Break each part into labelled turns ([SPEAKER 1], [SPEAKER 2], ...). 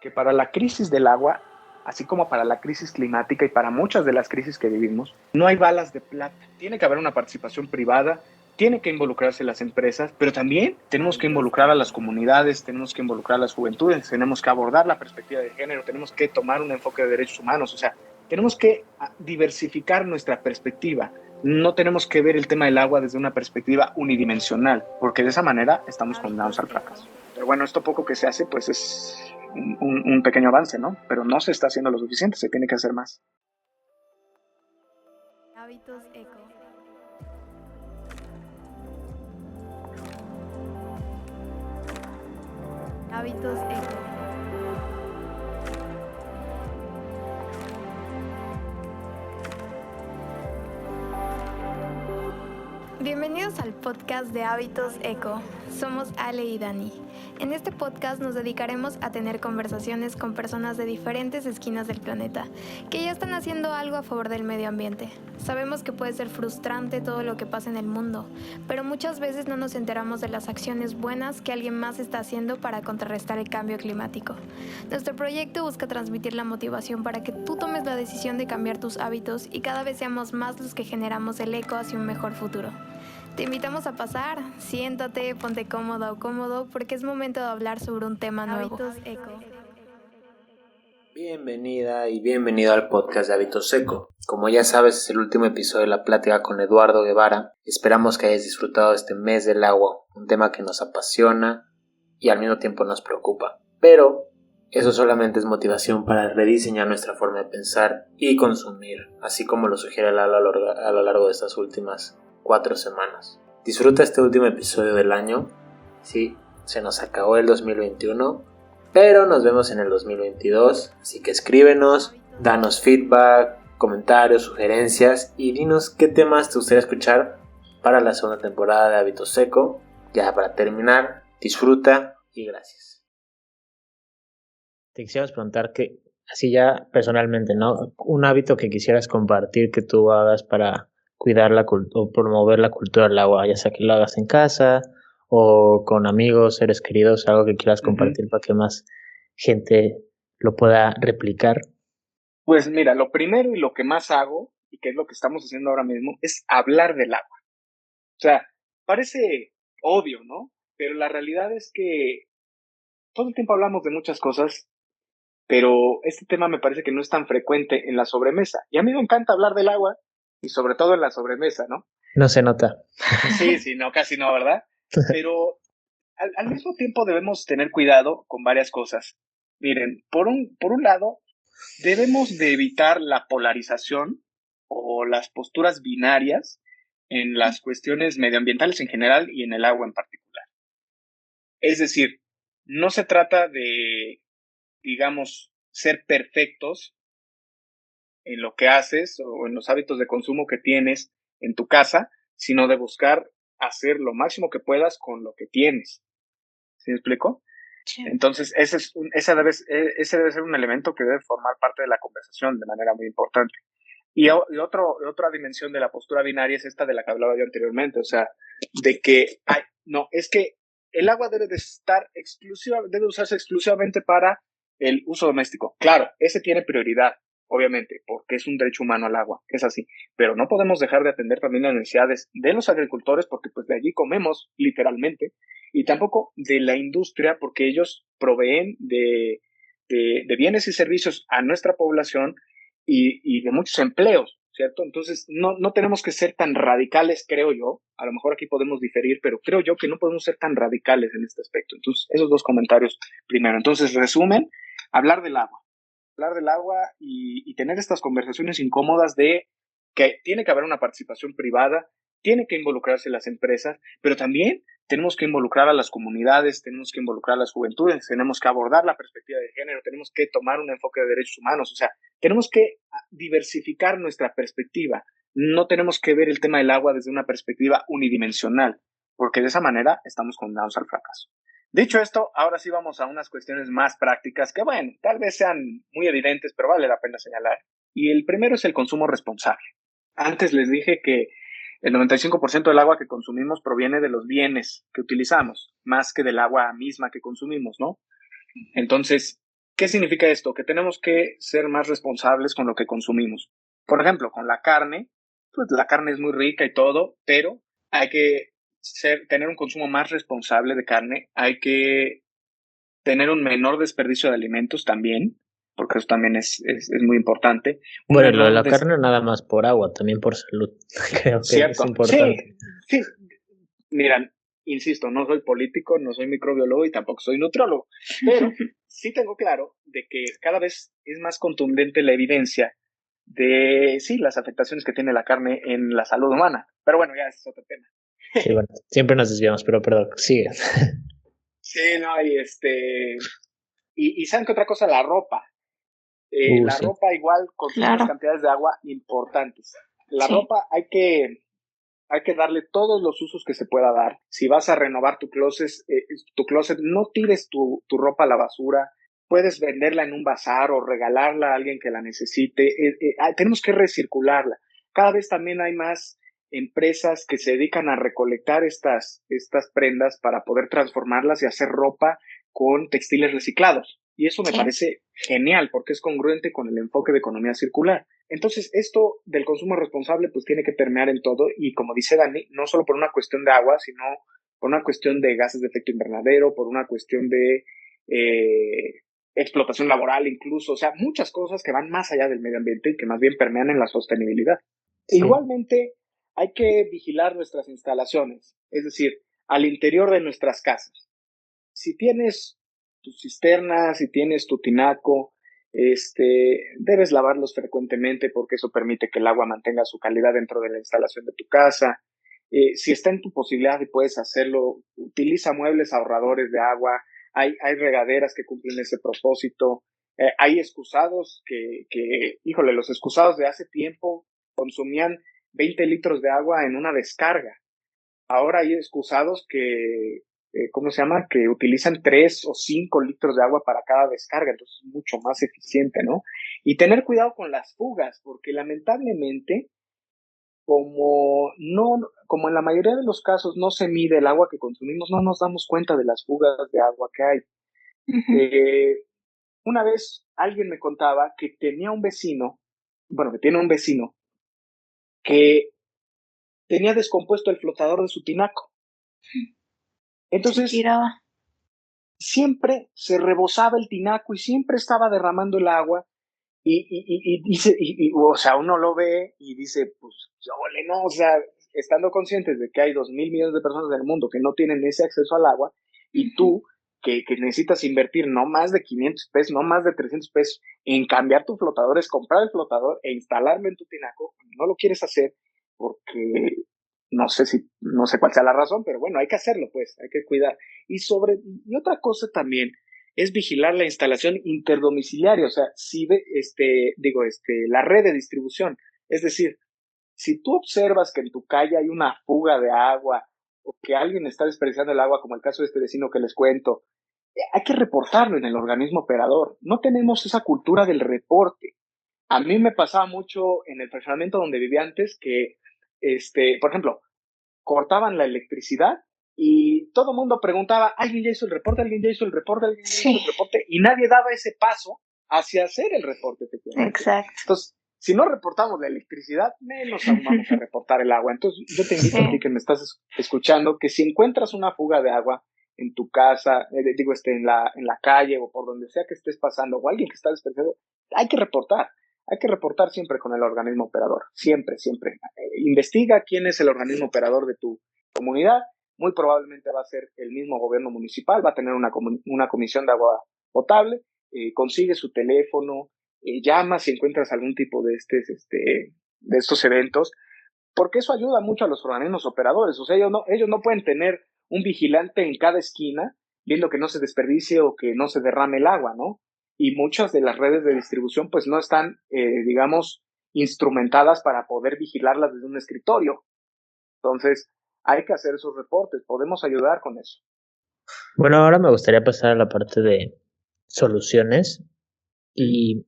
[SPEAKER 1] que para la crisis del agua, así como para la crisis climática y para muchas de las crisis que vivimos, no hay balas de plata. Tiene que haber una participación privada, tiene que involucrarse las empresas, pero también tenemos que involucrar a las comunidades, tenemos que involucrar a las juventudes, tenemos que abordar la perspectiva de género, tenemos que tomar un enfoque de derechos humanos, o sea, tenemos que diversificar nuestra perspectiva. No tenemos que ver el tema del agua desde una perspectiva unidimensional, porque de esa manera estamos condenados al fracaso. Pero bueno, esto poco que se hace, pues es un pequeño avance, ¿no? Pero no se está haciendo lo suficiente, se tiene que hacer más.
[SPEAKER 2] Hábitos eco. Hábitos eco. Bienvenidos al podcast de Hábitos Eco. Somos Ale y Dani. En este podcast nos dedicaremos a tener conversaciones con personas de diferentes esquinas del planeta que ya están haciendo algo a favor del medio ambiente. Sabemos que puede ser frustrante todo lo que pasa en el mundo, pero muchas veces no nos enteramos de las acciones buenas que alguien más está haciendo para contrarrestar el cambio climático. Nuestro proyecto busca transmitir la motivación para que tú tomes la decisión de cambiar tus hábitos y cada vez seamos más los que generamos el eco hacia un mejor futuro. Te invitamos a pasar, siéntate, ponte cómoda o cómodo, porque es momento de hablar sobre un tema nuevo. Hábitos eco.
[SPEAKER 3] Bienvenida y bienvenido al podcast de Hábitos Eco. Como ya sabes, es el último episodio de la plática con Eduardo Guevara. Esperamos que hayas disfrutado este mes del agua, un tema que nos apasiona y al mismo tiempo nos preocupa. Pero eso solamente es motivación para rediseñar nuestra forma de pensar y consumir, así como lo sugiere a lo largo de estas últimas 4 semanas. Disfruta este último episodio del año. Sí, se nos acabó el 2021, pero nos vemos en el 2022, así que escríbenos, danos feedback, comentarios, sugerencias y dinos qué temas te gustaría escuchar para la segunda temporada de Hábitos Eco. Ya para terminar, disfruta y gracias. Te quisiéramos preguntar que, así ya personalmente, ¿no? Un hábito que quisieras compartir que tú hagas para cuidar o promover la cultura del agua, ya sea que lo hagas en casa o con amigos, seres queridos, algo que quieras compartir para que más gente lo pueda replicar.
[SPEAKER 1] Pues mira, lo primero y lo que más hago, y que es lo que estamos haciendo ahora mismo, es hablar del agua. O sea, parece obvio, ¿no? Pero la realidad es que todo el tiempo hablamos de muchas cosas, pero este tema me parece que no es tan frecuente en la sobremesa. Y a mí me encanta hablar del agua, y sobre todo en la sobremesa, ¿no?
[SPEAKER 3] No se nota.
[SPEAKER 1] Sí, no, casi no, ¿verdad? Pero al mismo tiempo debemos tener cuidado con varias cosas. Miren, por un lado, debemos de evitar la polarización o las posturas binarias en las cuestiones medioambientales en general y en el agua en particular. Es decir, no se trata de, digamos, ser perfectos en lo que haces o en los hábitos de consumo que tienes en tu casa, sino de buscar hacer lo máximo que puedas con lo que tienes. ¿Sí me explico? Sí. Entonces, ese debe ser un elemento que debe formar parte de la conversación de manera muy importante. Y otra dimensión de la postura binaria es esta de la que hablaba yo anteriormente, o sea, de que, es que el agua debe debe usarse exclusivamente para el uso doméstico. Claro, ese tiene prioridad, obviamente, porque es un derecho humano al agua, es así, pero no podemos dejar de atender también las necesidades de los agricultores, porque pues de allí comemos, literalmente, y tampoco de la industria, porque ellos proveen de bienes y servicios a nuestra población y de muchos empleos, ¿cierto? Entonces, no tenemos que ser tan radicales, creo yo. A lo mejor aquí podemos diferir, pero creo yo que no podemos ser tan radicales en este aspecto. Entonces, esos dos comentarios primero. Entonces, resumen, hablar del agua y tener estas conversaciones incómodas de que tiene que haber una participación privada, tiene que involucrarse las empresas, pero también tenemos que involucrar a las comunidades, tenemos que involucrar a las juventudes, tenemos que abordar la perspectiva de género, tenemos que tomar un enfoque de derechos humanos, o sea, tenemos que diversificar nuestra perspectiva. No tenemos que ver el tema del agua desde una perspectiva unidimensional, porque de esa manera estamos condenados al fracaso. Dicho esto, ahora sí vamos a unas cuestiones más prácticas que, bueno, tal vez sean muy evidentes, pero vale la pena señalar. Y el primero es el consumo responsable. Antes les dije que el 95% del agua que consumimos proviene de los bienes que utilizamos, más que del agua misma que consumimos, ¿no? Entonces, ¿Qué significa esto? Que tenemos que ser más responsables con lo que consumimos. Por ejemplo, con la carne, pues la carne es muy rica y todo, pero hay que tener un consumo más responsable de carne, hay que tener un menor desperdicio de alimentos también, porque eso también es muy importante. Un
[SPEAKER 3] Bueno, lo de
[SPEAKER 1] menor
[SPEAKER 3] la carne nada más por agua, también por salud. Creo que es
[SPEAKER 1] Cierto, sí,
[SPEAKER 3] importante.
[SPEAKER 1] sí. Miran, insisto, no soy político, no soy microbiólogo y tampoco soy nutriólogo, pero sí tengo claro de que cada vez es más contundente la evidencia de, sí, las afectaciones que tiene la carne en la salud humana. Pero bueno, ya ese es otro tema.
[SPEAKER 3] Sí, bueno, siempre nos desviamos, pero perdón, sigue.
[SPEAKER 1] Sí, no, y ¿saben qué otra cosa? La ropa. La
[SPEAKER 3] Sí.
[SPEAKER 1] ropa igual consume unas cantidades de agua importantes. La ropa hay que darle todos los usos que se pueda dar. Si vas a renovar tu closet, no tires tu ropa a la basura. Puedes venderla en un bazar o regalarla a alguien que la necesite. Tenemos que recircularla. Cada vez también hay más empresas que se dedican a recolectar estas prendas para poder transformarlas y hacer ropa con textiles reciclados. Y eso me parece genial porque es congruente con el enfoque de economía circular. Entonces, esto del consumo responsable pues tiene que permear en todo y como dice Dani, no solo por una cuestión de agua, sino por una cuestión de gases de efecto invernadero, por una cuestión de explotación laboral incluso, o sea, muchas cosas que van más allá del medio ambiente y que más bien permean en la sostenibilidad. Sí. Igualmente, hay que vigilar nuestras instalaciones, es decir, al interior de nuestras casas. Si tienes tus cisternas, si tienes tu tinaco, debes lavarlos frecuentemente porque eso permite que el agua mantenga su calidad dentro de la instalación de tu casa. Si está en tu posibilidad y puedes hacerlo, utiliza muebles ahorradores de agua. Hay regaderas que cumplen ese propósito. Hay excusados híjole, los excusados de hace tiempo consumían 20 litros de agua en una descarga. Ahora hay excusados ¿cómo se llama? Que utilizan 3 o 5 litros de agua para cada descarga, entonces es mucho más eficiente, ¿no? Y tener cuidado con las fugas, porque lamentablemente, como en la mayoría de los casos no se mide el agua que consumimos, no nos damos cuenta de las fugas de agua que hay. Una vez alguien me contaba que tenía un vecino, que tiene un vecino, que tenía descompuesto el flotador de su tinaco. Entonces, siempre se rebosaba el tinaco y siempre estaba derramando el agua o sea, uno lo ve y dice, pues, no, o sea, estando conscientes de que hay 2,000 millones de personas en el mundo que no tienen ese acceso al agua y tú que necesitas invertir no más de 500 pesos, no más de 300 pesos en cambiar tu flotador, es comprar el flotador e instalarlo en tu tinaco, no lo quieres hacer porque no sé cuál sea la razón, pero bueno, hay que hacerlo, pues, hay que cuidar. Y otra cosa también es vigilar la instalación interdomiciliaria, o sea, la red de distribución. Es decir, si tú observas que en tu calle hay una fuga de agua o que alguien está desperdiciando el agua, como el caso de este vecino que les cuento, hay que reportarlo en el organismo operador. No tenemos esa cultura del reporte. A mí me pasaba mucho en el fraccionamiento donde vivía antes que, por ejemplo, cortaban la electricidad y todo el mundo preguntaba, ¿alguien ya hizo el reporte? ¿Alguien ya hizo el reporte? ¿Alguien ya hizo el reporte? Y nadie daba ese paso hacia hacer el reporte, efectivamente.
[SPEAKER 2] Exacto.
[SPEAKER 1] Entonces, si no reportamos la electricidad, menos aún vamos a reportar el agua. Entonces, yo te invito a ti que me estás escuchando, que si encuentras una fuga de agua en tu casa, en la calle o por donde sea que estés pasando, o alguien que está desperdiciando, hay que reportar. Hay que reportar siempre con el organismo operador, siempre, siempre. Investiga quién es el organismo operador de tu comunidad, muy probablemente va a ser el mismo gobierno municipal, va a tener una comisión de agua potable, consigue su teléfono, llama si encuentras algún tipo de estos eventos, porque eso ayuda mucho a los organismos operadores, o sea, ellos no pueden tener un vigilante en cada esquina viendo que no se desperdicie o que no se derrame el agua, ¿no? Y muchas de las redes de distribución pues no están, digamos, instrumentadas para poder vigilarlas desde un escritorio. Entonces, hay que hacer esos reportes, podemos ayudar con eso.
[SPEAKER 3] Bueno, ahora me gustaría pasar a la parte de soluciones y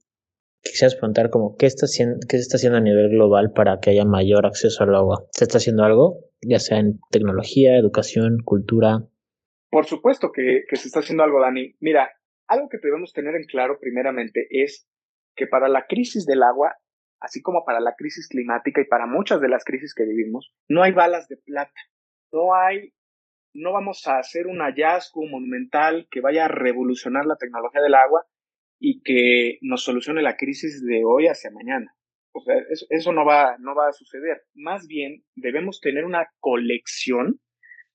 [SPEAKER 3] quisieras preguntar como qué se está haciendo a nivel global para que haya mayor acceso al agua. ¿Se está haciendo algo? Ya sea en tecnología, educación, cultura.
[SPEAKER 1] Por supuesto que se está haciendo algo, Dani. Mira, algo que debemos tener en claro primeramente es que para la crisis del agua, así como para la crisis climática y para muchas de las crisis que vivimos, no hay balas de plata, no vamos a hacer un hallazgo monumental que vaya a revolucionar la tecnología del agua y que nos solucione la crisis de hoy hacia mañana. O sea, eso no va a suceder. Más bien, debemos tener una colección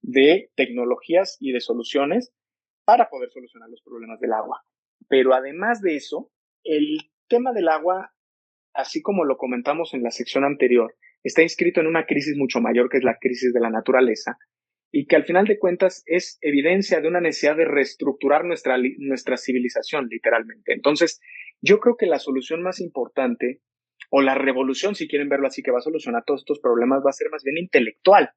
[SPEAKER 1] de tecnologías y de soluciones para poder solucionar los problemas del agua. Pero además de eso, el tema del agua, así como lo comentamos en la sección anterior, está inscrito en una crisis mucho mayor que es la crisis de la naturaleza y que al final de cuentas es evidencia de una necesidad de reestructurar nuestra civilización, literalmente. Entonces, yo creo que la solución más importante, o la revolución, si quieren verlo así, que va a solucionar todos estos problemas, va a ser más bien intelectual,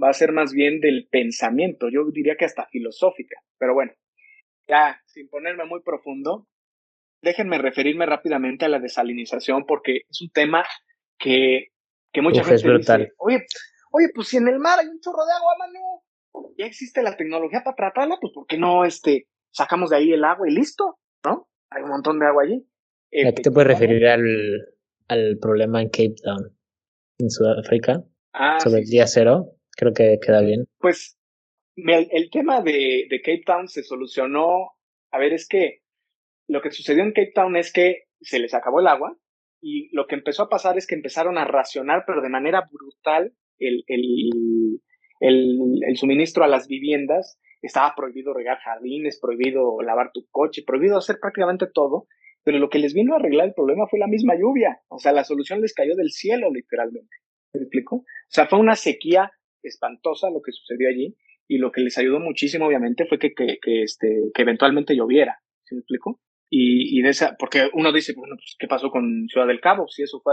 [SPEAKER 1] va a ser más bien del pensamiento, yo diría que hasta filosófica. Pero bueno, ya sin ponerme muy profundo, déjenme referirme rápidamente a la desalinización porque es un tema que, que mucha
[SPEAKER 3] Es
[SPEAKER 1] gente
[SPEAKER 3] brutal.
[SPEAKER 1] dice, oye, pues si en el mar hay un chorro de agua, mano, ya existe la tecnología para tratarla, pues ¿por qué no sacamos de ahí el agua y listo? ¿No? Hay un montón de agua allí.
[SPEAKER 3] ¿A qué te puedes referir al problema en Cape Town, en Sudáfrica? Sobre
[SPEAKER 1] Sí,
[SPEAKER 3] el día
[SPEAKER 1] sí.
[SPEAKER 3] cero, creo que queda bien.
[SPEAKER 1] Pues el tema de Cape Town se solucionó. A ver, es que lo que sucedió en Cape Town es que se les acabó el agua y lo que empezó a pasar es que empezaron a racionar, pero de manera brutal, el suministro a las viviendas. Estaba prohibido regar jardines, prohibido lavar tu coche, prohibido hacer prácticamente todo, pero lo que les vino a arreglar el problema fue la misma lluvia. O sea, la solución les cayó del cielo, literalmente. ¿Me explico? O sea, fue una sequía espantosa lo que sucedió allí y lo que les ayudó muchísimo, obviamente, fue que eventualmente lloviera. ¿Sí me explico? Y de esa, porque uno dice, bueno, pues, ¿qué pasó con Ciudad del Cabo? Si eso fue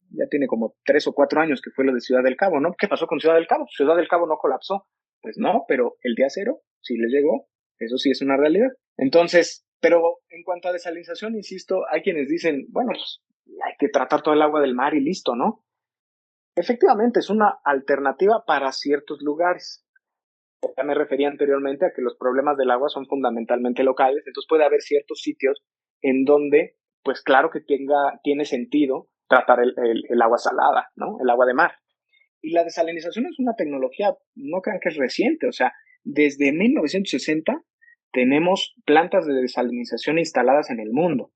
[SPEAKER 1] ya tiene como 3 o 4 años que fue lo de Ciudad del Cabo, ¿no? ¿Qué pasó con Ciudad del Cabo? Ciudad del Cabo no colapsó. Pues no, pero el día cero sí les llegó. Eso sí es una realidad. Entonces, pero en cuanto a desalinización, insisto, hay quienes dicen, bueno, pues hay que tratar todo el agua del mar y listo, ¿no? Efectivamente, es una alternativa para ciertos lugares. Ya me refería anteriormente a que los problemas del agua son fundamentalmente locales, entonces puede haber ciertos sitios en donde, pues claro que tiene sentido tratar el agua salada, ¿no? El agua de mar. Y la desalinización es una tecnología, no crean que es reciente, o sea, desde 1960 tenemos plantas de desalinización instaladas en el mundo,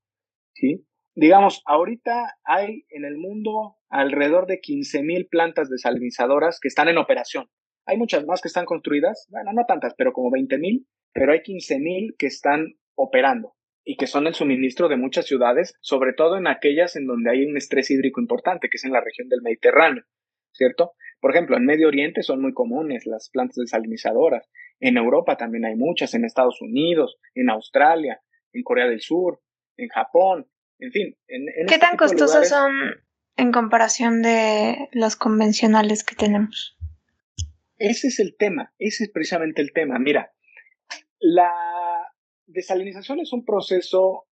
[SPEAKER 1] ¿sí? Digamos, ahorita hay en el mundo alrededor de 15,000 plantas desalinizadoras que están en operación. Hay muchas más que están construidas, bueno, no tantas, pero como 20,000, pero hay 15,000 que están operando y que son el suministro de muchas ciudades, sobre todo en aquellas en donde hay un estrés hídrico importante, que es en la región del Mediterráneo, ¿cierto? Por ejemplo, en Medio Oriente son muy comunes las plantas desalinizadoras. En Europa también hay muchas, en Estados Unidos, en Australia, en Corea del Sur, en Japón, en fin, en
[SPEAKER 2] ¿Qué
[SPEAKER 1] este
[SPEAKER 2] tan
[SPEAKER 1] tipo de
[SPEAKER 2] costosas
[SPEAKER 1] lugares.
[SPEAKER 2] son en comparación de las convencionales que tenemos?
[SPEAKER 1] Ese es el tema, ese es precisamente el tema. Mira, la desalinización es un proceso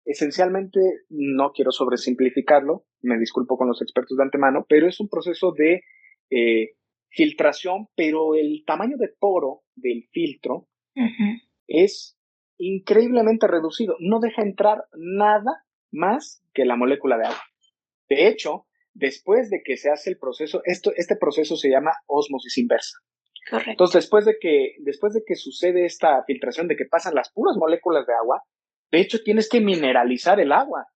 [SPEAKER 1] esencialmente, no quiero sobresimplificarlo, me disculpo con los expertos de antemano, pero es un proceso de filtración, pero el tamaño de poro del filtro es increíblemente reducido, no deja entrar nada más que la molécula de agua. De hecho, después de que se hace el proceso, este proceso se llama ósmosis inversa.
[SPEAKER 2] Correcto.
[SPEAKER 1] Entonces, después de que sucede esta filtración, de que pasan las puras moléculas de agua, de hecho tienes que mineralizar el agua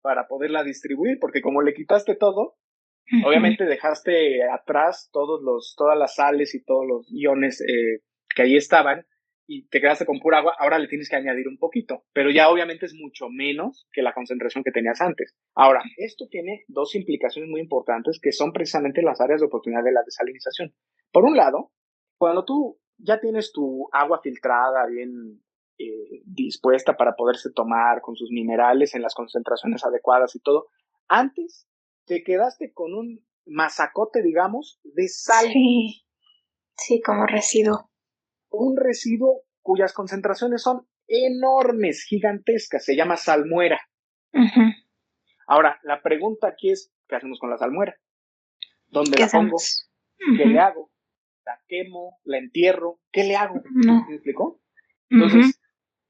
[SPEAKER 1] para poderla distribuir, porque como le quitaste todo, obviamente dejaste atrás todas las sales y todos los iones que ahí estaban y te quedaste con pura agua, ahora le tienes que añadir un poquito, pero ya obviamente es mucho menos que la concentración que tenías antes. Ahora, esto tiene dos implicaciones muy importantes que son precisamente las áreas de oportunidad de la desalinización. Por un lado, cuando tú ya tienes tu agua filtrada, bien dispuesta para poderse tomar con sus minerales en las concentraciones adecuadas y todo, antes te quedaste con un masacote, digamos, de sal.
[SPEAKER 2] Sí, como residuo.
[SPEAKER 1] Un residuo cuyas concentraciones son enormes, gigantescas, se llama salmuera. Ahora, la pregunta aquí es, ¿qué hacemos con la salmuera? ¿Dónde la pongo? ¿Qué le hago? ¿La quemo? ¿La entierro? ¿Qué le hago?
[SPEAKER 2] No.
[SPEAKER 1] ¿Me explicó? Entonces,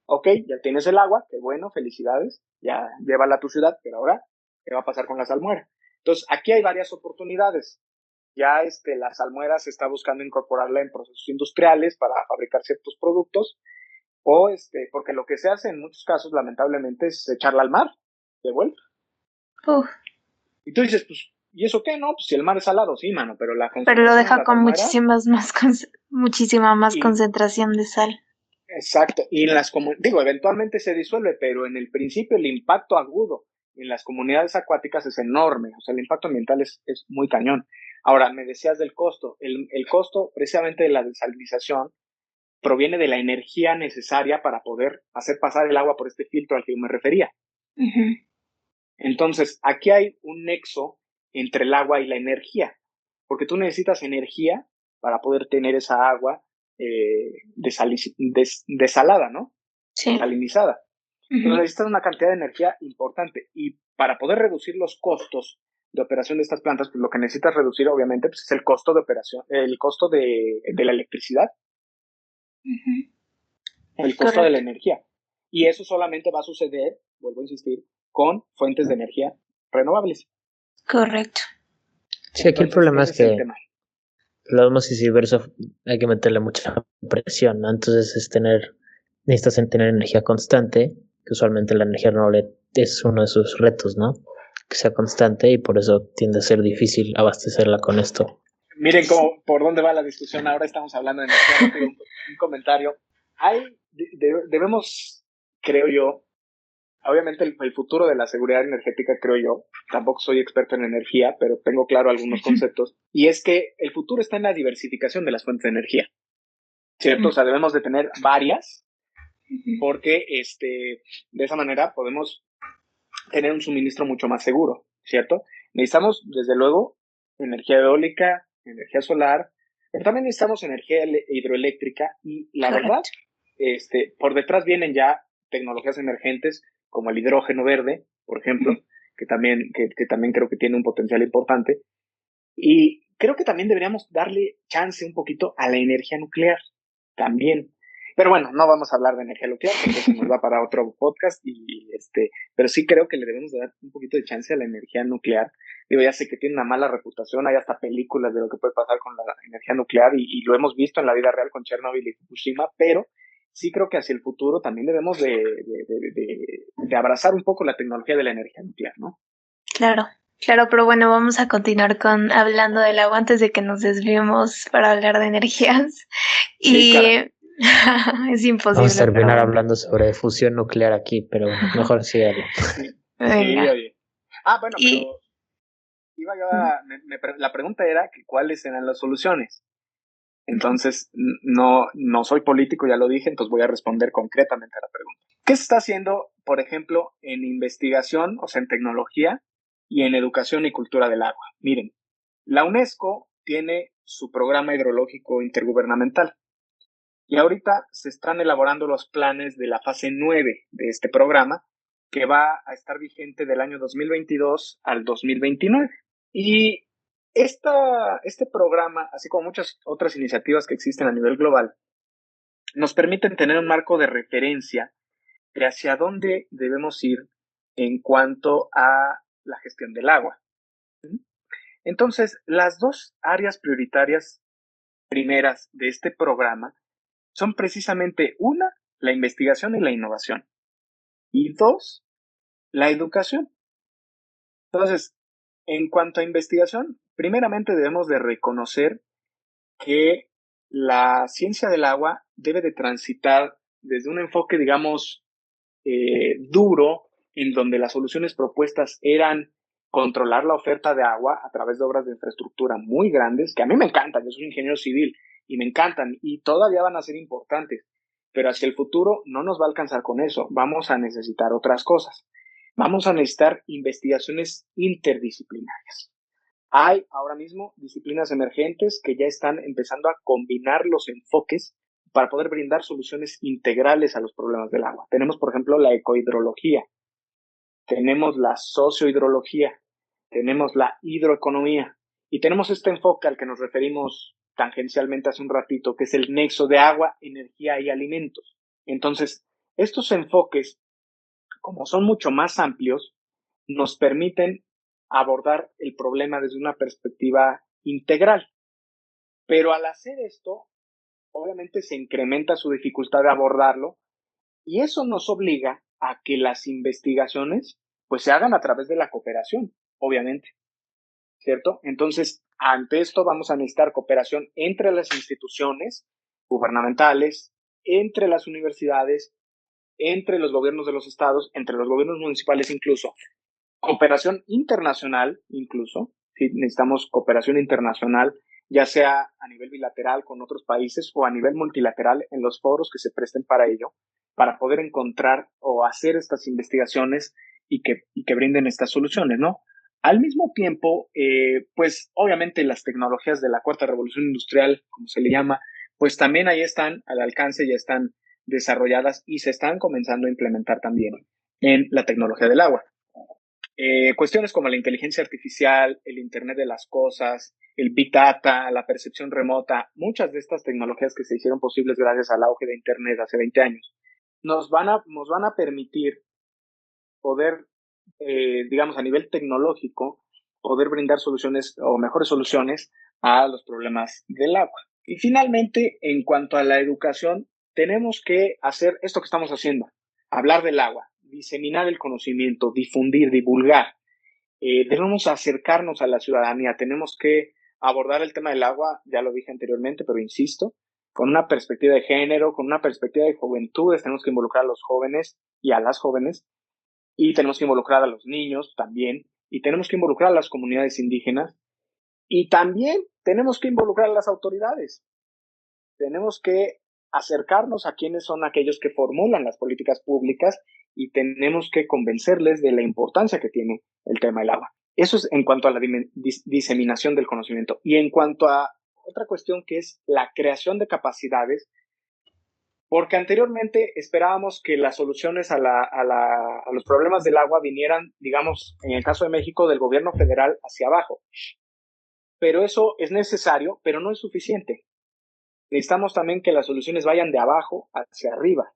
[SPEAKER 1] Ok, ya tienes el agua, qué bueno, felicidades, ya llévala a tu ciudad, pero ahora, ¿qué va a pasar con la salmuera? Entonces, aquí hay varias oportunidades. Ya la salmuera se está buscando incorporarla en procesos industriales para fabricar ciertos productos, o porque lo que se hace en muchos casos, lamentablemente, es echarla al mar de vuelta.
[SPEAKER 2] Uf.
[SPEAKER 1] Y tú dices, pues, ¿y eso qué? No, pues si el mar es salado, sí, mano, pero la
[SPEAKER 2] Pero lo
[SPEAKER 1] concentración de
[SPEAKER 2] deja
[SPEAKER 1] la
[SPEAKER 2] con
[SPEAKER 1] salmuera,
[SPEAKER 2] muchísima más
[SPEAKER 1] y,
[SPEAKER 2] concentración de sal.
[SPEAKER 1] exacto, y eventualmente se disuelve, pero en el principio el impacto agudo en las comunidades acuáticas es enorme, o sea, el impacto ambiental es muy cañón. Ahora, me decías del costo, el costo precisamente de la desalinización proviene de la energía necesaria para poder hacer pasar el agua por este filtro al que yo me refería.
[SPEAKER 2] Uh-huh.
[SPEAKER 1] Entonces, aquí hay un nexo entre el agua y la energía, porque tú necesitas energía para poder tener esa agua desalada, ¿no?
[SPEAKER 2] Sí.
[SPEAKER 1] Salinizada. Entonces
[SPEAKER 2] Uh-huh.
[SPEAKER 1] necesitas una cantidad de energía importante y para poder reducir los costos de operación de estas plantas, pues lo que necesitas reducir obviamente pues, es el costo de operación, el costo de la electricidad,
[SPEAKER 2] Uh-huh.
[SPEAKER 1] el costo de la energía. Y eso solamente va a suceder, vuelvo a insistir, con fuentes de energía renovables.
[SPEAKER 2] Correcto.
[SPEAKER 3] Sí, aquí el problema es que
[SPEAKER 1] tema.
[SPEAKER 3] la osmosis inversa hay que meterle mucha presión, ¿no? Entonces necesitas tener energía constante, que usualmente la energía renovable es uno de sus retos, ¿no? Que sea constante y por eso tiende a ser difícil abastecerla con esto.
[SPEAKER 1] Miren por dónde va la discusión. Ahora estamos hablando de energía. Rápido, un comentario. Debemos, creo yo, obviamente el futuro de la seguridad energética, creo yo, tampoco soy experto en energía, pero tengo claro algunos conceptos, y es que el futuro está en la diversificación de las fuentes de energía, ¿cierto? O sea, debemos de tener varias, porque de esa manera podemos tener un suministro mucho más seguro, ¿cierto? Necesitamos, desde luego, energía eólica, energía solar, pero también necesitamos energía hidroeléctrica y la verdad, por detrás vienen ya tecnologías emergentes como el hidrógeno verde, por ejemplo, que también creo que tiene un potencial importante. Y creo que también deberíamos darle chance un poquito a la energía nuclear también. Pero bueno, no vamos a hablar de energía nuclear porque eso nos va para otro podcast pero sí creo que le debemos de dar un poquito de chance a la energía nuclear. Digo, ya sé que tiene una mala reputación, hay hasta películas de lo que puede pasar con la energía nuclear y lo hemos visto en la vida real con Chernobyl y Fukushima, pero sí creo que hacia el futuro también debemos de abrazar un poco la tecnología de la energía nuclear, ¿no?
[SPEAKER 2] Claro. Claro, pero bueno, vamos a continuar hablando del agua antes de que nos desviemos para hablar de energías.
[SPEAKER 1] Sí,
[SPEAKER 2] es imposible.
[SPEAKER 3] Vamos a terminar hablando sobre fusión nuclear aquí, pero mejor síguelo.
[SPEAKER 1] Sí, oye. Bueno, pero iba yo la pregunta era que cuáles eran las soluciones. Entonces, no soy político, ya lo dije, entonces voy a responder concretamente a la pregunta. ¿Qué se está haciendo, por ejemplo, en investigación, o sea, en tecnología y en educación y cultura del agua? Miren, la UNESCO tiene su programa hidrológico intergubernamental y ahorita se están elaborando los planes de la fase 9 de este programa que va a estar vigente del año 2022 al 2029. Y este programa, así como muchas otras iniciativas que existen a nivel global, nos permiten tener un marco de referencia de hacia dónde debemos ir en cuanto a la gestión del agua. Entonces, las dos áreas prioritarias primeras de este programa son precisamente una, la investigación y la innovación, y dos, la educación. Entonces, en cuanto a investigación, primeramente debemos de reconocer que la ciencia del agua debe de transitar desde un enfoque, digamos, duro, en donde las soluciones propuestas eran controlar la oferta de agua a través de obras de infraestructura muy grandes, que a mí me encantan, yo soy ingeniero civil y me encantan y todavía van a ser importantes, pero hacia el futuro no nos va a alcanzar con eso, vamos a necesitar otras cosas, vamos a necesitar investigaciones interdisciplinarias. Hay ahora mismo disciplinas emergentes que ya están empezando a combinar los enfoques para poder brindar soluciones integrales a los problemas del agua. Tenemos, por ejemplo, la ecohidrología, tenemos la sociohidrología, tenemos la hidroeconomía y tenemos este enfoque al que nos referimos tangencialmente hace un ratito, que es el nexo de agua, energía y alimentos. Entonces, Estos enfoques, como son mucho más amplios, nos permiten abordar el problema desde una perspectiva integral. Pero al hacer esto, obviamente se incrementa su dificultad de abordarlo y eso nos obliga a que las investigaciones pues se hagan a través de la cooperación, obviamente, ¿cierto? Entonces, ante esto vamos a necesitar cooperación entre las instituciones gubernamentales, entre las universidades, entre los gobiernos de los estados, entre los gobiernos municipales incluso, cooperación internacional incluso, ¿sí? Necesitamos cooperación internacional, ya sea a nivel bilateral con otros países o a nivel multilateral en los foros que se presten para ello, para poder encontrar o hacer estas investigaciones y que brinden estas soluciones, ¿no? Al mismo tiempo, pues obviamente las tecnologías de la cuarta revolución industrial, como se le llama, pues también ahí están al alcance, ya están desarrolladas y se están comenzando a implementar también en la tecnología del agua. Cuestiones como la inteligencia artificial, el Internet de las cosas, el Big Data, la percepción remota, muchas de estas tecnologías que se hicieron posibles gracias al auge de Internet hace 20 años, nos van a permitir poder, digamos, a nivel tecnológico, poder brindar soluciones o mejores soluciones a los problemas del agua. Y finalmente, en cuanto a la educación, tenemos que hacer esto que estamos haciendo, hablar del agua, diseminar el conocimiento, difundir, divulgar. Debemos acercarnos a la ciudadanía, tenemos que abordar el tema del agua, ya lo dije anteriormente, pero insisto, con una perspectiva de género, con una perspectiva de juventudes, tenemos que involucrar a los jóvenes y a las jóvenes, y tenemos que involucrar a los niños también, y tenemos que involucrar a las comunidades indígenas, y también tenemos que involucrar a las autoridades. Tenemos que acercarnos a quienes son aquellos que formulan las políticas públicas y tenemos que convencerles de la importancia que tiene el tema del agua. Eso es en cuanto a la diseminación del conocimiento. Y en cuanto a otra cuestión que es la creación de capacidades, porque anteriormente esperábamos que las soluciones a los problemas del agua vinieran, digamos, en el caso de México, del gobierno federal hacia abajo. Pero eso es necesario, pero no es suficiente. Necesitamos también que las soluciones vayan de abajo hacia arriba.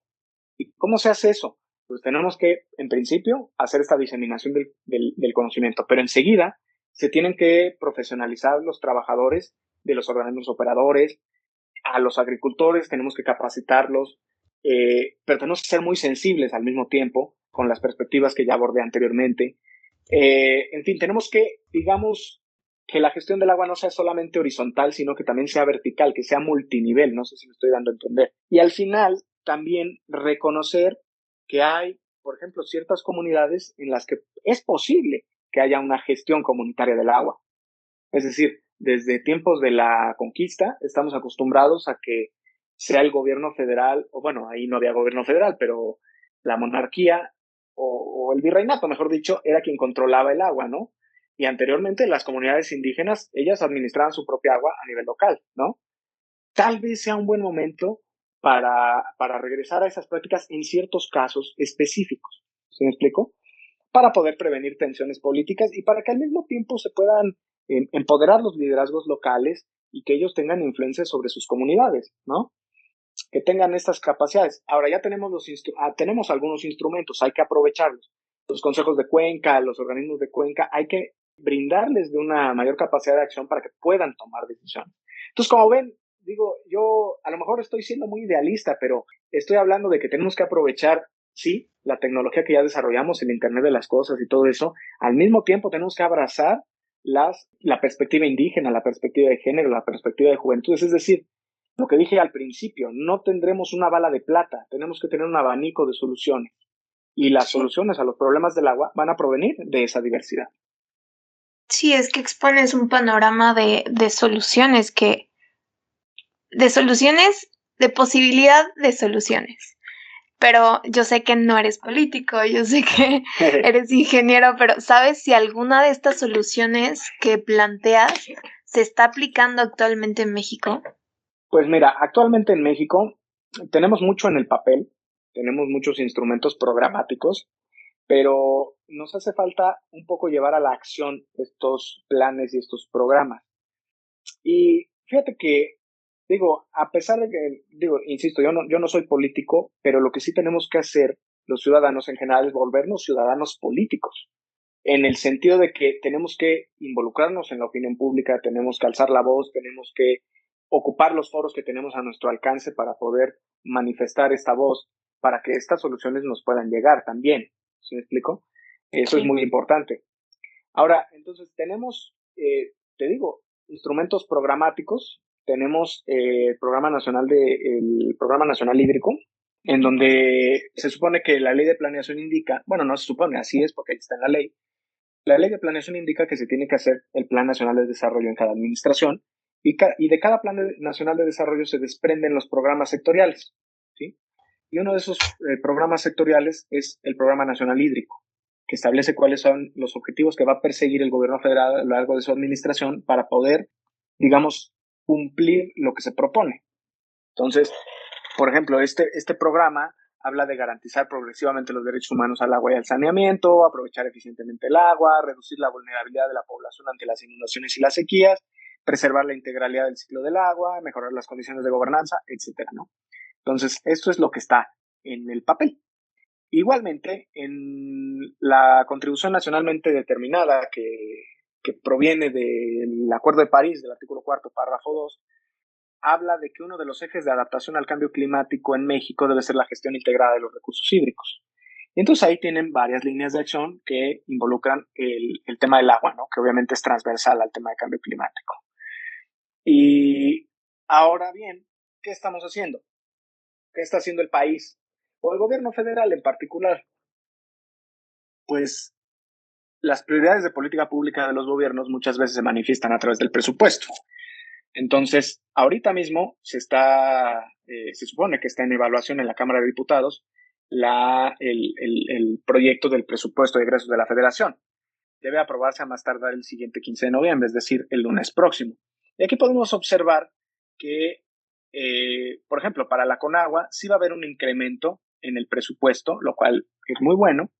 [SPEAKER 1] ¿Y cómo se hace eso? Pues tenemos que, en principio, hacer esta diseminación del conocimiento, pero enseguida se tienen que profesionalizar los trabajadores de los organismos operadores, a los agricultores tenemos que capacitarlos, pero tenemos que ser muy sensibles al mismo tiempo con las perspectivas que ya abordé anteriormente. En fin, tenemos que, digamos, que la gestión del agua no sea solamente horizontal, sino que también sea vertical, que sea multinivel, no sé si me estoy dando a entender. Y al final, también reconocer que hay, por ejemplo, ciertas comunidades en las que es posible que haya una gestión comunitaria del agua. Es decir, desde tiempos de la conquista estamos acostumbrados a que sea el gobierno federal, o bueno, ahí no había gobierno federal, pero la monarquía o el virreinato, mejor dicho, era quien controlaba el agua, ¿no? Y anteriormente las comunidades indígenas, ellas administraban su propia agua a nivel local, ¿no? Tal vez sea un buen momento para regresar a esas prácticas en ciertos casos específicos. ¿Se me explico? Para poder prevenir tensiones políticas y para que al mismo tiempo se puedan empoderar los liderazgos locales y que ellos tengan influencia sobre sus comunidades, ¿no? Que tengan estas capacidades. Ahora ya tenemos, tenemos algunos instrumentos, hay que aprovecharlos. Los consejos de cuenca, los organismos de cuenca, hay que brindarles de una mayor capacidad de acción para que puedan tomar decisiones. Entonces, como ven, digo, yo a lo mejor estoy siendo muy idealista, pero estoy hablando de que tenemos que aprovechar, sí, la tecnología que ya desarrollamos, el Internet de las cosas y todo eso. Al mismo tiempo tenemos que abrazar la perspectiva indígena, la perspectiva de género, la perspectiva de juventudes. Es decir, lo que dije al principio, no tendremos una bala de plata, tenemos que tener un abanico de soluciones. Y las soluciones a los problemas del agua van a provenir de esa diversidad.
[SPEAKER 2] Sí, es que expones un panorama de soluciones de soluciones, de posibilidad de soluciones. Pero yo sé que no eres político, yo sé que eres ingeniero, pero ¿sabes si alguna de estas soluciones que planteas se está aplicando actualmente en México?
[SPEAKER 1] Pues mira, actualmente en México tenemos mucho en el papel, tenemos muchos instrumentos programáticos, pero nos hace falta un poco llevar a la acción estos planes y estos programas. Y fíjate que Digo, a pesar de que, digo, insisto, yo no soy político, pero lo que sí tenemos que hacer los ciudadanos en general es volvernos ciudadanos políticos, en el sentido de que tenemos que involucrarnos en la opinión pública, tenemos que alzar la voz, tenemos que ocupar los foros que tenemos a nuestro alcance para poder manifestar esta voz, para que estas soluciones nos puedan llegar también. ¿Sí me explico? Eso es muy importante. Ahora, entonces tenemos, te digo, instrumentos programáticos. Tenemos el Programa Nacional Hídrico, en donde se supone que la ley de planeación indica, bueno, no se supone, así es porque ahí está en la ley. La ley de planeación indica que se tiene que hacer el Plan Nacional de Desarrollo en cada administración y de cada Nacional de Desarrollo se desprenden los programas sectoriales, ¿sí? Y uno de esos programas sectoriales es el Programa Nacional Hídrico, que establece cuáles son los objetivos que va a perseguir el gobierno federal a lo largo de su administración para poder, digamos, cumplir lo que se propone. Entonces, por ejemplo, este programa habla de garantizar progresivamente los derechos humanos al agua y al saneamiento, aprovechar eficientemente el agua, reducir la vulnerabilidad de la población ante las inundaciones y las sequías, preservar la integralidad del ciclo del agua, mejorar las condiciones de gobernanza, etcétera, ¿no? Entonces, esto es lo que está en el papel. Igualmente, en la contribución nacionalmente determinada que proviene del Acuerdo de París, del artículo 4, párrafo 2, habla de que uno de los ejes de adaptación al cambio climático en México debe ser la gestión integrada de los recursos hídricos. Y entonces ahí tienen varias líneas de acción que involucran el tema del agua, ¿no? Que obviamente es transversal al tema de cambio climático. Y ahora bien, ¿qué estamos haciendo? ¿Qué está haciendo el país? O el gobierno federal en particular. Pues las prioridades de política pública de los gobiernos muchas veces se manifiestan a través del presupuesto. Entonces, ahorita mismo se supone que está en evaluación en la Cámara de Diputados el proyecto del presupuesto de egresos de la Federación. Debe aprobarse a más tardar el siguiente 15 de noviembre, es decir, el lunes próximo. Y aquí podemos observar que, por ejemplo, para la Conagua sí va a haber un incremento en el presupuesto, lo cual es muy bueno,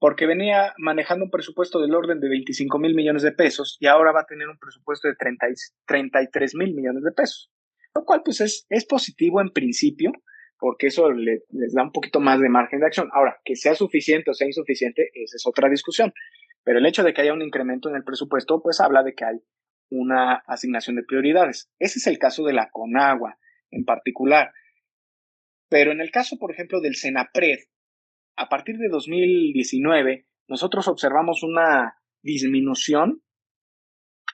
[SPEAKER 1] porque venía manejando un presupuesto del orden de 25,000 millones de pesos y ahora va a tener un presupuesto de 33,000 millones de pesos, lo cual pues es positivo en principio, porque eso les da un poquito más de margen de acción. Ahora, que sea suficiente o sea insuficiente, esa es otra discusión, pero el hecho de que haya un incremento en el presupuesto, pues habla de que hay una asignación de prioridades. Ese es el caso de la Conagua en particular. Pero en el caso, por ejemplo, del Senapred, a partir de 2019, nosotros observamos una disminución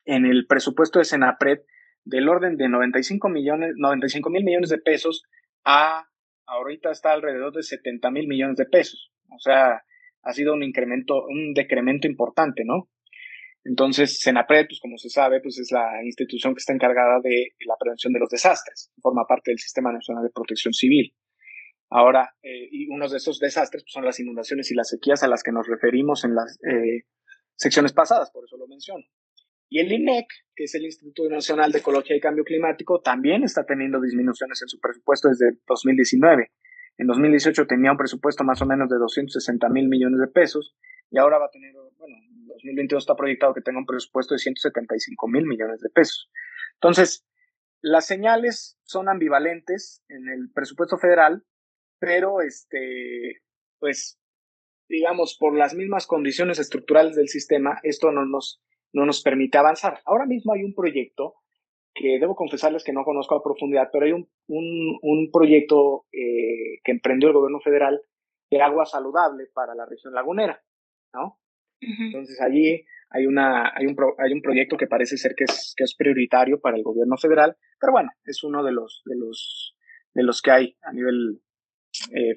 [SPEAKER 1] en el presupuesto de Senapred del orden de 95,000 millones de pesos a ahorita está alrededor de 70,000 millones de pesos. O sea, ha sido un decremento importante, ¿no? Entonces, Senapred, pues como se sabe, pues es la institución que está encargada de la prevención de los desastres, forma parte del Sistema Nacional de Protección Civil. Ahora, y uno de esos desastres pues, son las inundaciones y las sequías a las que nos referimos en las secciones pasadas, por eso lo menciono. Y el INEC, que es el Instituto Nacional de Ecología y Cambio Climático, también está teniendo disminuciones en su presupuesto desde 2019. En 2018 tenía un presupuesto más o menos de 260,000 millones de pesos y ahora va a tener, bueno, en 2022 está proyectado que tenga un presupuesto de 175,000 millones de pesos. Entonces, las señales son ambivalentes en el presupuesto federal, pero pues digamos, por las mismas condiciones estructurales del sistema, esto no nos permite avanzar. Ahora mismo hay un proyecto que debo confesarles que no conozco a profundidad, pero hay un proyecto que emprendió el gobierno federal de agua saludable para la región lagunera, ¿no? Uh-huh. Entonces allí hay un proyecto que parece ser que es prioritario para el gobierno federal, pero bueno, es uno de los que hay a nivel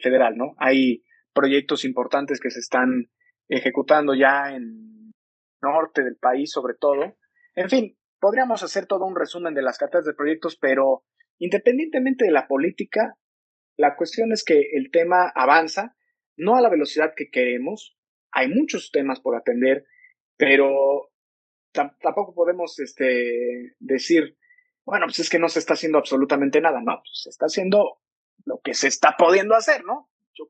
[SPEAKER 1] federal, ¿no? Hay proyectos importantes que se están ejecutando ya en el norte del país, sobre todo. En fin, podríamos hacer todo un resumen de las carteras de proyectos, pero independientemente de la política, la cuestión es que el tema avanza, no a la velocidad que queremos. Hay muchos temas por atender, pero tampoco podemos decir, bueno, pues es que no se está haciendo absolutamente nada. No, pues se está haciendo lo que se está pudiendo hacer, ¿no? Yo,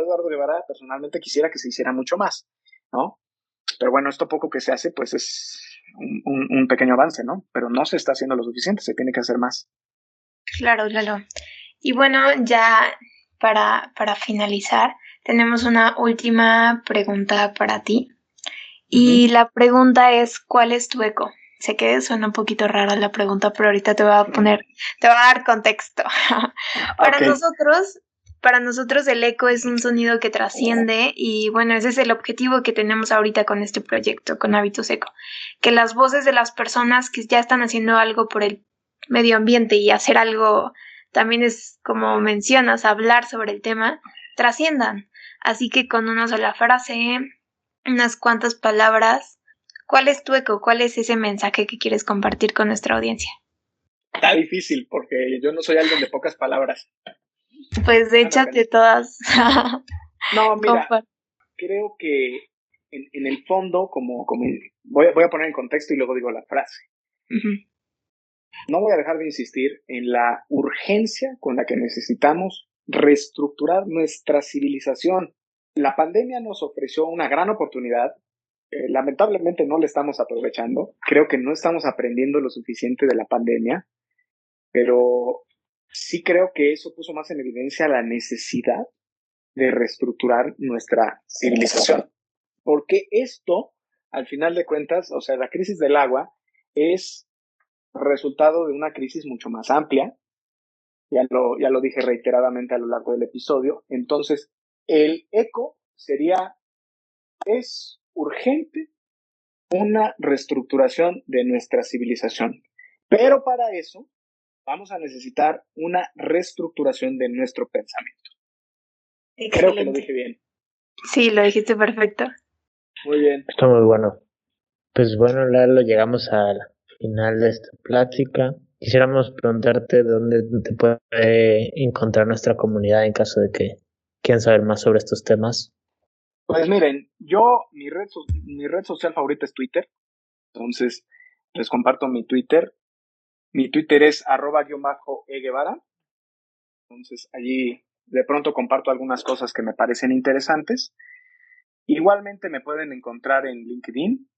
[SPEAKER 1] Eduardo Guevara, personalmente quisiera que se hiciera mucho más, ¿no? Pero bueno, esto poco que se hace, pues es un pequeño avance, ¿no? Pero no se está haciendo lo suficiente, se tiene que hacer más.
[SPEAKER 2] Claro. Y bueno, ya para finalizar, tenemos una última pregunta para ti. Y la pregunta es, ¿cuál es tu eco? Sé que suena un poquito rara la pregunta, pero ahorita te voy a dar contexto. Para nosotros el eco es un sonido que trasciende y bueno, ese es el objetivo que tenemos ahorita con este proyecto, con Hábitos Eco. Que las voces de las personas que ya están haciendo algo por el medio ambiente y hacer algo, también es como mencionas, hablar sobre el tema, trasciendan. Así que con una sola frase, unas cuantas palabras, ¿cuál es tu eco? ¿Cuál es ese mensaje que quieres compartir con nuestra audiencia?
[SPEAKER 1] Está difícil porque yo no soy alguien de pocas palabras.
[SPEAKER 2] Pues échate todas.
[SPEAKER 1] No, mira, creo que en el fondo, como voy a poner en contexto y luego digo la frase. No voy a dejar de insistir en la urgencia con la que necesitamos reestructurar nuestra civilización. La pandemia nos ofreció una gran oportunidad. Lamentablemente no la estamos aprovechando. Creo que no estamos aprendiendo lo suficiente de la pandemia, pero sí creo que eso puso más en evidencia la necesidad de reestructurar nuestra civilización. Porque esto, al final de cuentas, o sea, la crisis del agua es resultado de una crisis mucho más amplia. Ya lo dije reiteradamente a lo largo del episodio. Entonces, el eco es urgente una reestructuración de nuestra civilización. Pero para eso vamos a necesitar una reestructuración de nuestro pensamiento. Excelente. Creo que lo dije bien.
[SPEAKER 2] Sí, lo dijiste perfecto.
[SPEAKER 1] Muy bien.
[SPEAKER 3] Está muy bueno. Pues bueno, Lalo, llegamos al final de esta plática. Quisiéramos preguntarte dónde te puede encontrar nuestra comunidad en caso de que quieran saber más sobre estos temas.
[SPEAKER 1] Pues miren, mi red social favorita es Twitter. Entonces, les comparto mi Twitter. Mi Twitter es @_eguevara. Entonces, allí de pronto comparto algunas cosas que me parecen interesantes. Igualmente me pueden encontrar en LinkedIn.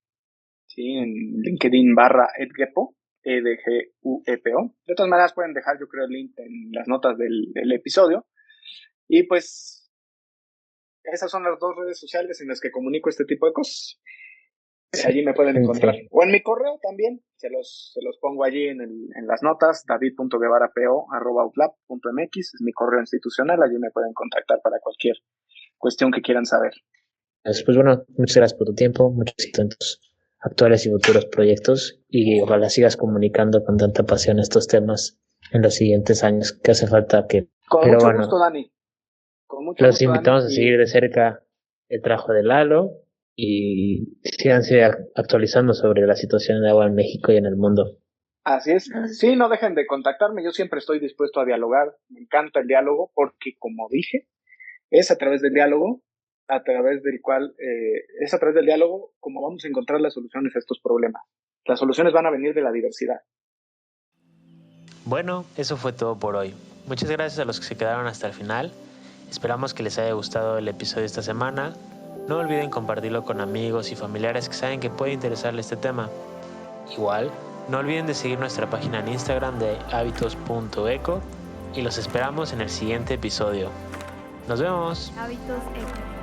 [SPEAKER 1] Sí, en LinkedIn /edgepo, EDGUEPO. De todas maneras pueden dejar, yo creo, el link en las notas del episodio. Y pues esas son las 2 redes sociales en las que comunico este tipo de cosas. Allí me pueden encontrar. O en mi correo también, se los pongo allí en las notas, david.guevarapo@outlab.mx, es mi correo institucional, allí me pueden contactar para cualquier cuestión que quieran saber.
[SPEAKER 3] Pues bueno, muchas gracias por tu tiempo, muchos éxitos en tus actuales y futuros proyectos y ojalá sigas comunicando con tanta pasión estos temas en los siguientes años, que hace falta que...
[SPEAKER 1] Con mucho gusto, Dani.
[SPEAKER 3] Los invitamos a seguir de cerca el trabajo de Lalo y síganse actualizando sobre la situación de agua en México y en el mundo.
[SPEAKER 1] Así es. Sí, no dejen de contactarme, yo siempre estoy dispuesto a dialogar, me encanta el diálogo porque, como dije, es a través del diálogo como vamos a encontrar las soluciones a estos problemas. Las soluciones van a venir de la diversidad.
[SPEAKER 3] Bueno, eso fue todo por hoy. Muchas gracias a los que se quedaron hasta el final. Esperamos que les haya gustado el episodio de esta semana. No olviden compartirlo con amigos y familiares que saben que puede interesarles este tema. Igual, no olviden de seguir nuestra página en Instagram de hábitos.eco y los esperamos en el siguiente episodio. ¡Nos vemos!
[SPEAKER 2] Hábitos Eco.